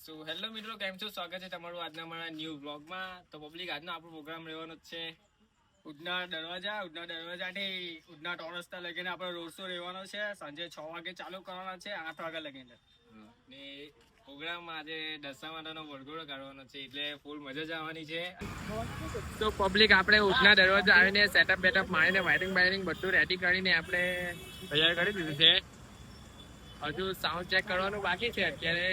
So hello મિત્રો, કેમ છો? સ્વાગત છે તમારું આજના અમારા ન્યૂ વ્લોગમાં. તો પબ્લિક, આજનો આપણો પ્રોગ્રામ રહેવાનો છે ઉડના દરવાજાથી ઉડના ટોલ રસ્તા લગીને આપણો રોડ શો રહેવાનો છે. સાંજે 6 વાગે ચાલુ કરવાનો છે, 8 વાગે લગીને. ને પ્રોગ્રામ આજે દશામાતાનો વરઘોડો કાઢવાનો છે, એટલે ફૂલ મજા જ આવવાની છે. તો પબ્લિક, આપણે ઉડના દરવાજા આવીને સેટઅપ બેટઅપ મારીને વાયરિંગ બધું રેડી કરીને આપણે તૈયાર કરી દીધું છે. હજુ સાઉન્ડ ચેક કરવાનું બાકી છે. અત્યારે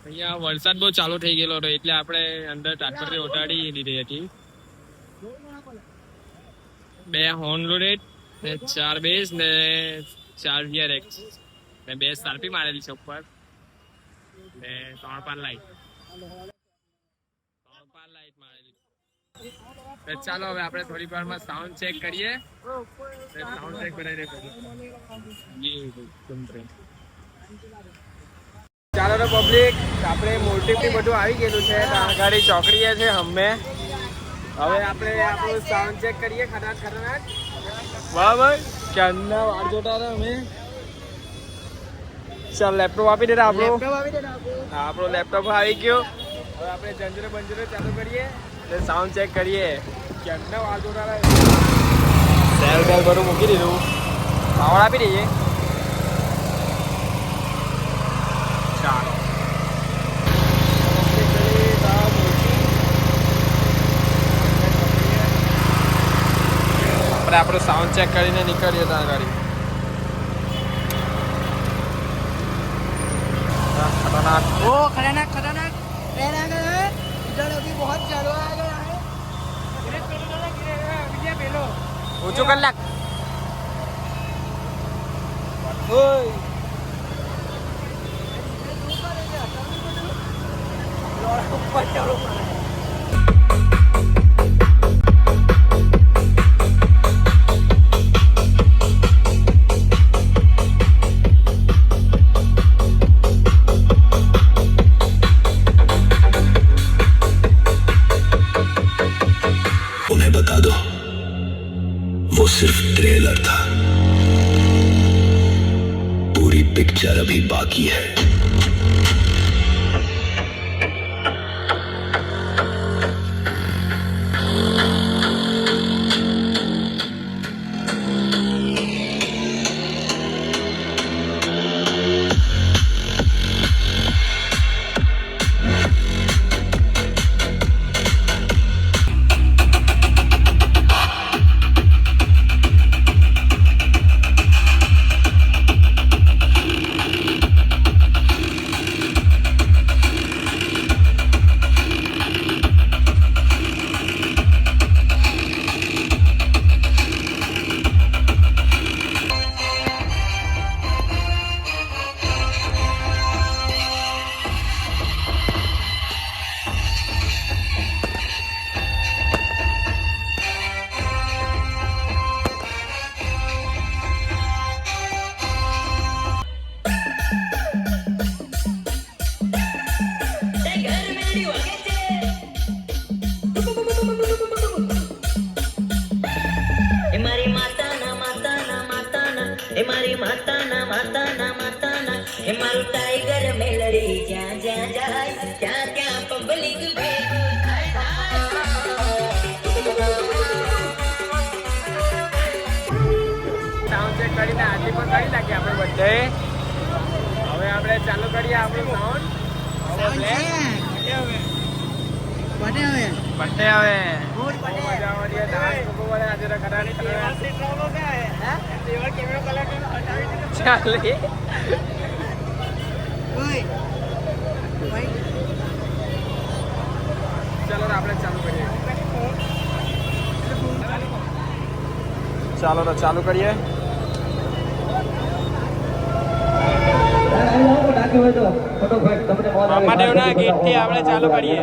અહીંયા વરસાદ બહુ ચાલુ થઈ ગયેલો હતો, એટલે આપણે અંદર તાત્પર્ય ઓટાડી દીધી હતી. 2 હોર્ન લોડેડ ને 4 બેઝ ને 4 VRX ને 2 સાર્પી મારેલી છે ઉપર ને 3-5 લાઈટ મારેલી. ચાલો હવે આપણે થોડી વારમાં સાઉન્ડ ચેક કરીએ. સાઉન્ડ ચેક બનાવીને ચાલો તો પબ્લિક, આપણે મોટી બધું આવી ગયેલું છે. ગાડી ચોકડીએ છે હમે. હવે આપણે આપણું સાઉન્ડ ચેક કરીએ. ખતરનાક બરાબર. ક્યારના વાર જોતા હતા અમે. ચાલ, લેપટોપ આપી દેતા આપણું. આપણો લેપટોપ આવી ગયો. હવે આપણે જંજરો ચાલુ કરીએ એટલે સાઉન્ડ ચેક કરીએ. ક્યારના વાર જોતા હતા. સેલ બધું મૂકી દીધું. પાવર આપી દઈએ. ચાલો, આપણે આપણું સાઉન્ડ ચેક કરીને નીકળીએ ત્યાં ગાડી. खतरनाक इधर अभी बहुत चालू आ गया है. ऊंचू कर लग. ऊपर चलो. उन्हें बता दो वो सिर्फ ट्रेलर था, पूरी पिक्चर अभी बाकी है. मारू टाइगर में लड़ी जा जा जाए क्या क्या पब्लिक સાઉન્ડ ચેક કરીને આટલી પણ કરી નાખીએ આપણે બધે. હવે આપણે ચાલુ કરીએ આપણું સાઉન્ડ. બર્થડે હવે મજા આવવાની. ડાન્સ લોકો વડે આજે કરાની ચાલે. ચાલો આપણે ચાલુ કરીએ. ચાલો તો ચાલુ કરીએ. મામાદેવના ગીતથી આપણે ચાલુ કરીએ.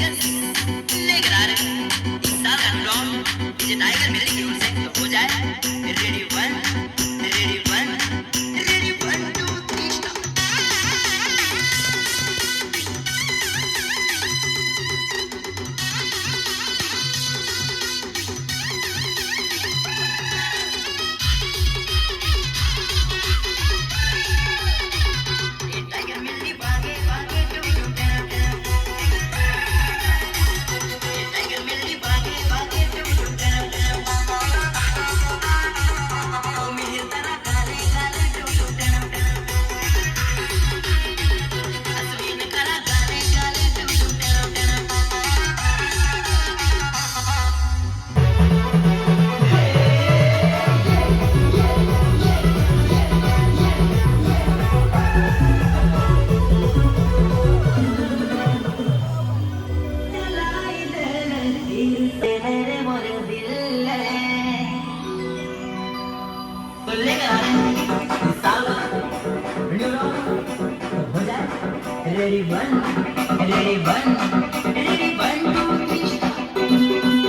लेकर आ रहे हैं इस साल का राउंड डीजे टाइगर मेरे की ओर से तो हो जाए ready one ready one ready 1 2 3 start ये टाइगर मिल्ली भागे भागे डू डू डू डू ये टाइगर मिल्ली भागे भागे डू डू डू डू ओ मिहिर तना काले काले डू डू डू डू असलीन करा काले काले डू डू डू डू तेरे मोर दिल तो लेकर आ रहे हैं इस साल वीडियो हो जाए ready one ready one ready 1 2 3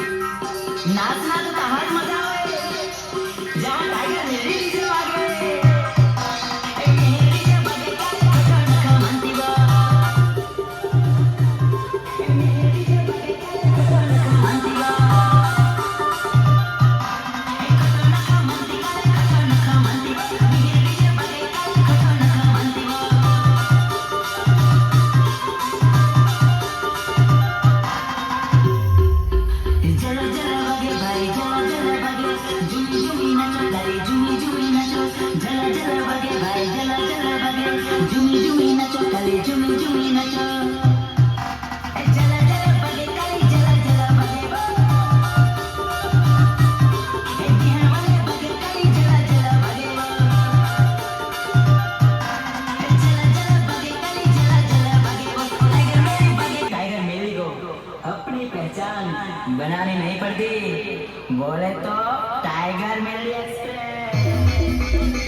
नाचना तो कहाँ मजा आवे जहाँ टाइगर मेरी डीजे वागे ए मेरी डीजे बजे का नखा मनती बा ए मेरी डीजे बजे का नखा मनती बा ए नखा मनती का नखा मनती बा मेरी डीजे बजे का नखा मनती बा जला जला बगे भाई जला जला बगे झूमी झूमी नाचो तारी झूमी झूमी नाचो जला जला बगे भाई जला जला बगे झूमी झूमी नाचो तारी झूमी झूमी नाचो ए जला जला बगे काली जला जला बगे बा ए बिहार वाले बगे काली जला जला बगे बा ए जला जला बगे काली जला जला बगे बा टाइगर मेरी को अपनी पहचान बनानी नहीं पड़ती बोले तो टाइगर मेरी एक्सप्रेस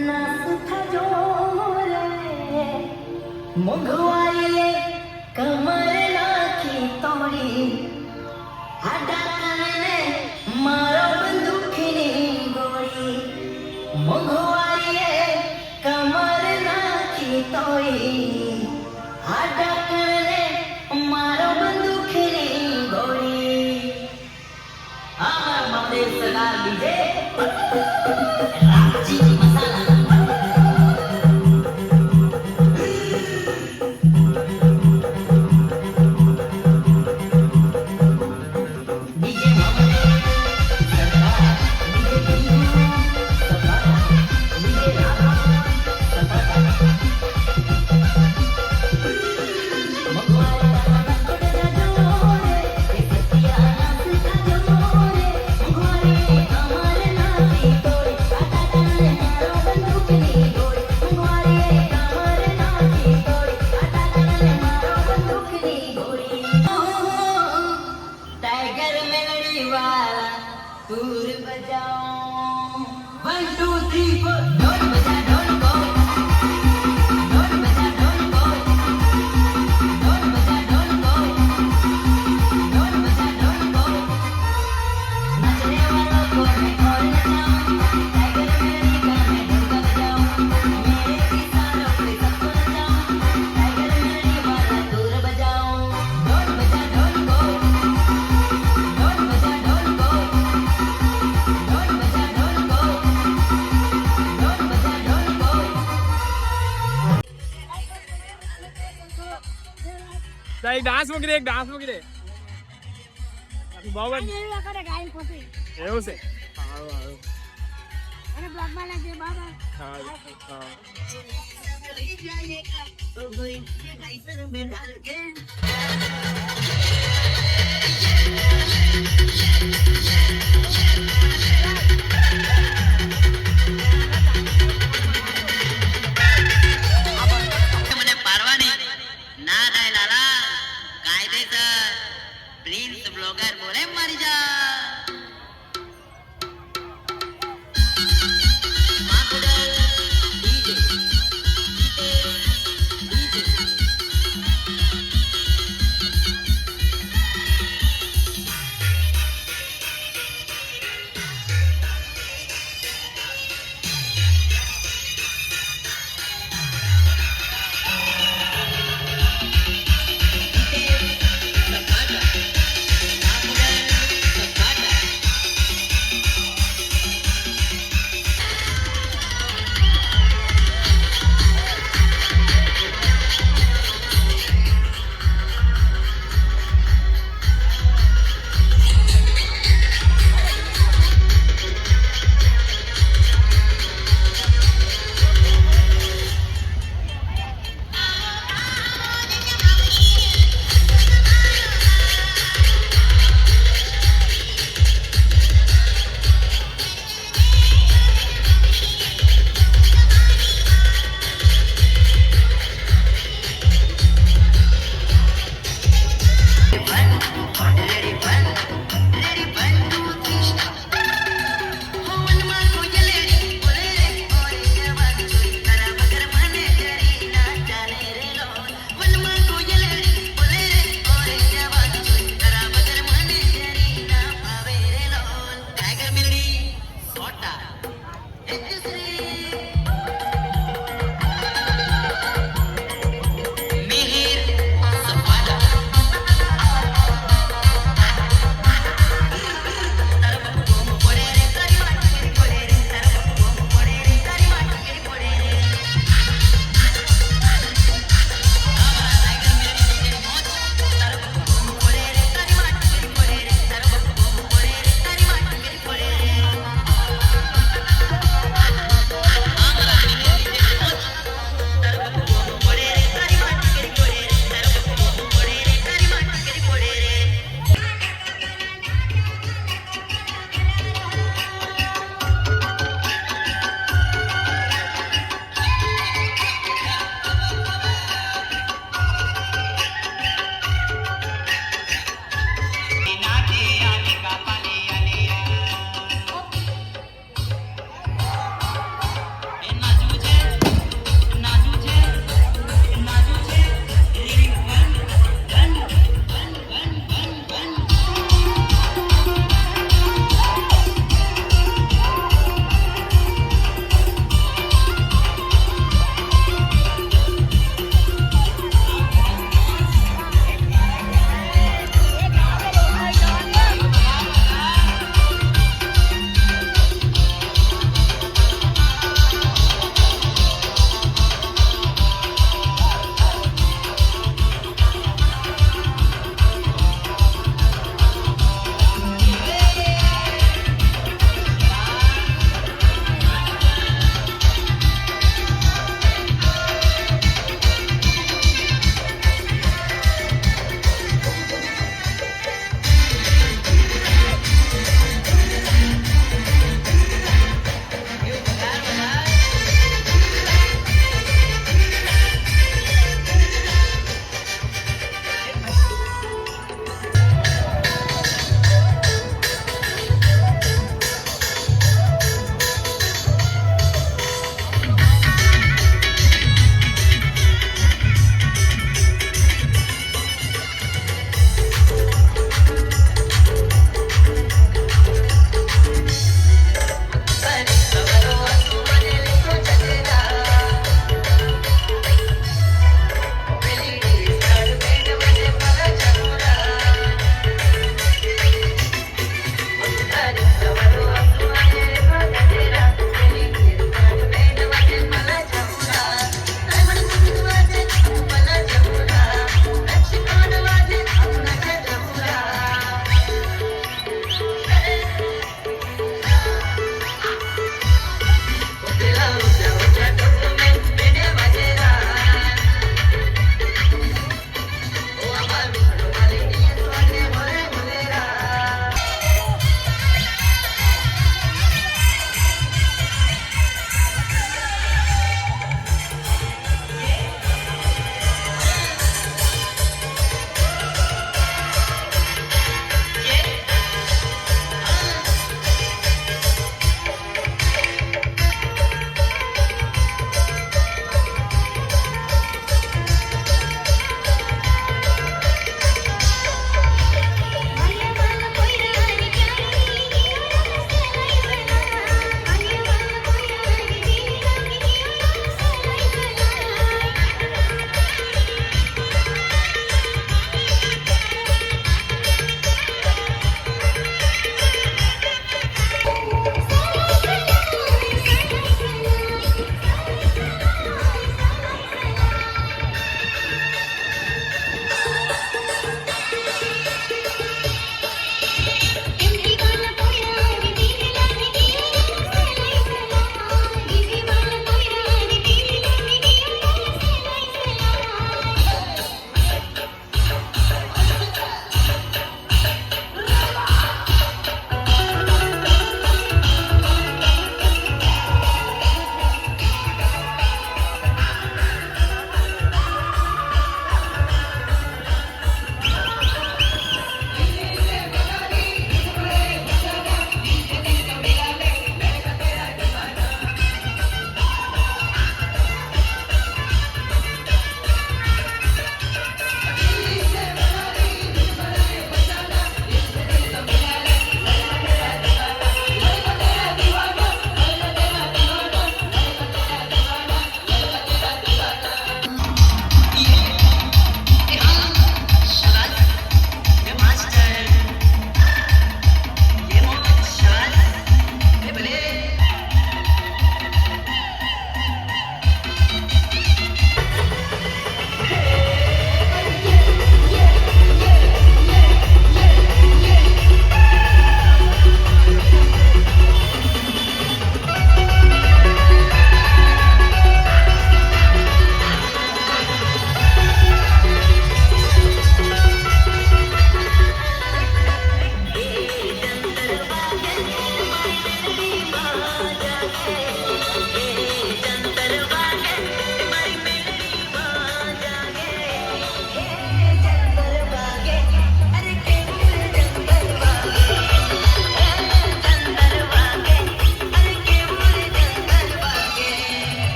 નાસ થજો રે મોંઘવારીએ કમર નાખી તોડી હાડા કાને મારો બંદૂકની ગોળી મોંઘવારીએ કમર નાખી તોડી હાડા કાને મારો બંદૂકની ગોળી આ મારે સલાહ લીધે રાજી મસાલા टाइगर मेलडी वाला टूर बजाओ 1 2 3 4 ढोल बजा ढोल को ढोल बजा ढोल को ढोल बजा ढोल को ढोल बजा ढोल को नाचने वालों को मैं और नचाऊं टाइगर मेलडी का मैं ढोल बजाऊं मेरे किसानों पे सबको नचाऊं टाइगर मेलडी वाला टूर बजाओ ढोल बजा ढोल को ढोल बजा ढोल को ढोल बजा ढोल को ढोल बजा ढोल को એક ડાન્સ મૂકી દે બહુ જ એવું છે સારું મને પાડવાની ના થાય લાલા કાયદેસર પ્રિન્સ બ્લોગર બોલે મારી જા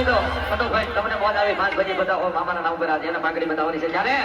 હોય તો ફટોફટ તમને મોજ આવી 5 બજે બતાવો મામાના નામ પર આજે એને પાંગડી બતાવવાની છે ત્યારે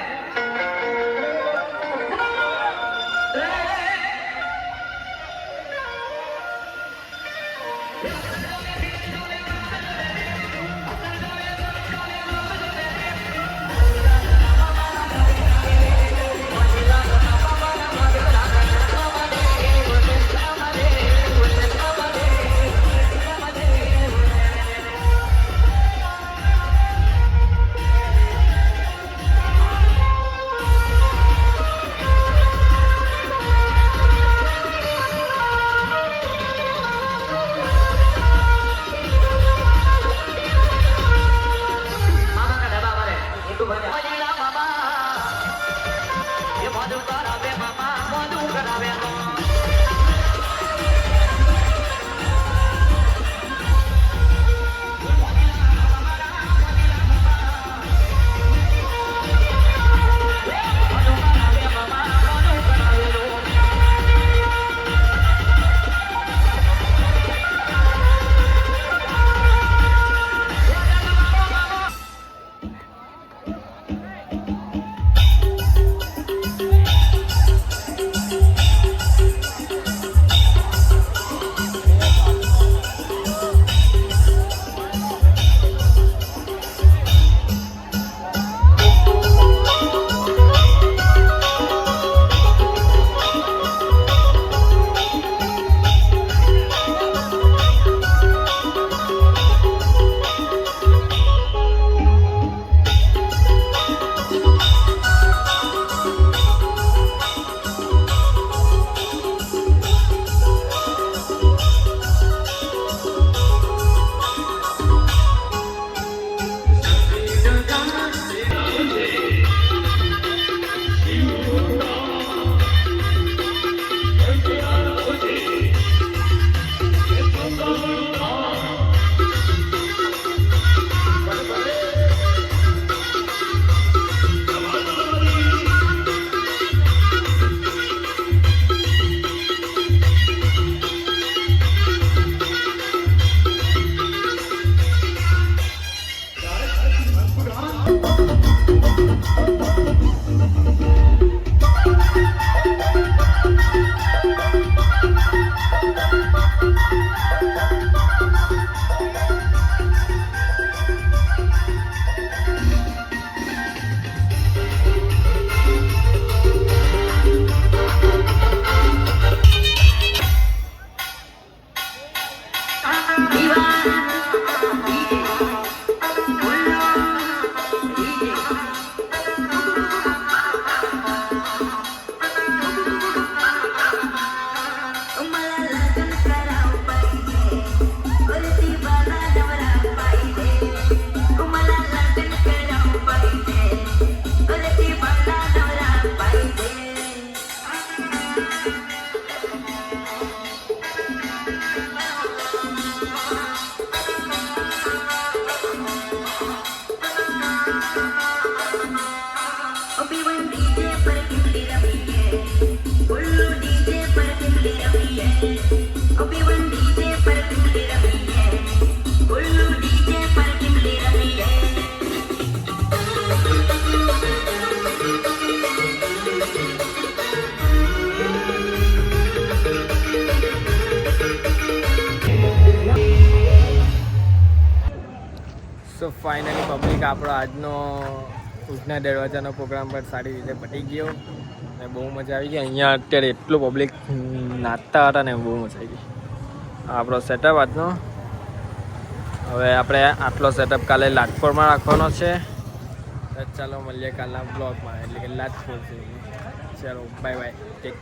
સો ફાઇનલી પબ્લિક આપણો આજનો ઉધના દરવાજાનો પ્રોગ્રામ પણ સારી રીતે પતી ગયો અને બહુ મજા આવી ગઈ. અહીંયા અત્યારે એટલું પબ્લિક નાચતા હતા ને બહુ મજા આવી ગઈ. આપણો સેટઅપ આજનો. હવે આપણે આટલો સેટઅપ કાલે લાજપોરમાં રાખવાનો છે. ચાલો મળીએ કાલના બ્લોગમાં, એટલે કે લાજપોર. ચાલો બાય બાય, ટેક.